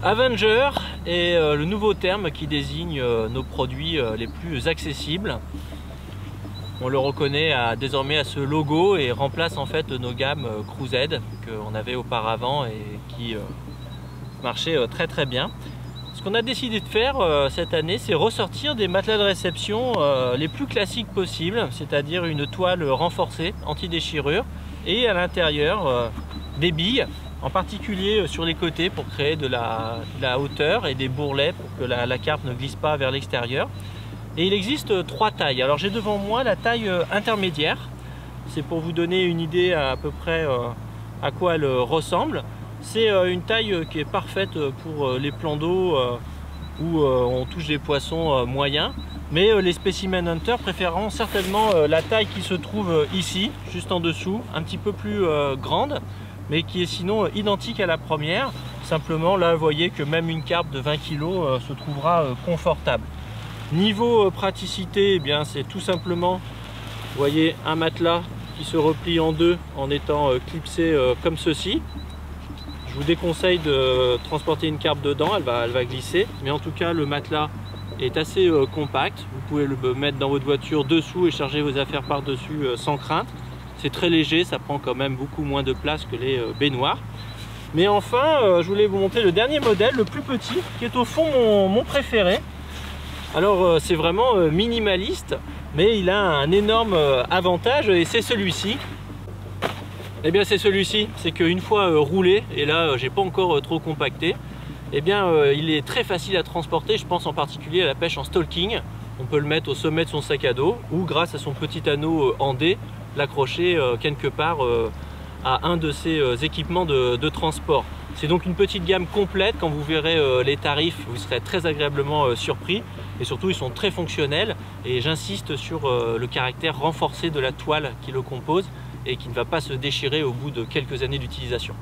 Avenger est le nouveau terme qui désigne nos produits les plus accessibles. On le reconnaît désormais à ce logo et remplace en fait nos gammes Cruised qu'on avait auparavant et qui marchaient très bien. Ce qu'on a décidé de faire cette année, c'est ressortir des matelas de réception les plus classiques possibles, c'est-à-dire une toile renforcée, anti-déchirure, et à l'intérieur des billes, en particulier sur les côtés pour créer de la hauteur et des bourrelets pour que la carpe ne glisse pas vers l'extérieur. Et il existe 3 tailles. Alors j'ai devant moi la taille intermédiaire. C'est pour vous donner une idée à peu près à quoi elle ressemble. C'est une taille qui est parfaite pour les plans d'eau où on touche des poissons moyens. Mais les Specimen Hunters préféreront certainement la taille qui se trouve ici, juste en dessous, un petit peu plus grande, mais qui est sinon identique à la première. Simplement là vous voyez que même une carpe de 20 kg se trouvera confortable. Niveau praticité, eh bien c'est tout simplement, vous voyez, un matelas qui se replie en deux en étant clipsé comme ceci. Je vous déconseille de transporter une carpe dedans, elle va glisser, mais en tout cas le matelas est assez compact. Vous pouvez le mettre dans votre voiture dessous et charger vos affaires par-dessus sans crainte. C'est très léger, ça prend quand même beaucoup moins de place que les baignoires. Mais enfin, je voulais vous montrer le dernier modèle, le plus petit, qui est au fond mon préféré. Alors c'est vraiment minimaliste, mais il a un énorme avantage et c'est celui-ci. Eh bien c'est celui-ci, c'est qu'une fois roulé, et là j'ai pas encore trop compacté, eh bien il est très facile à transporter. Je pense en particulier à la pêche en stalking. On peut le mettre au sommet de son sac à dos ou grâce à son petit anneau en D, l'accrocher quelque part à un de ces équipements de transport. C'est donc une petite gamme complète. Quand vous verrez les tarifs, vous serez très agréablement surpris. Et surtout, ils sont très fonctionnels. Et j'insiste sur le caractère renforcé de la toile qui le compose et qui ne va pas se déchirer au bout de quelques années d'utilisation.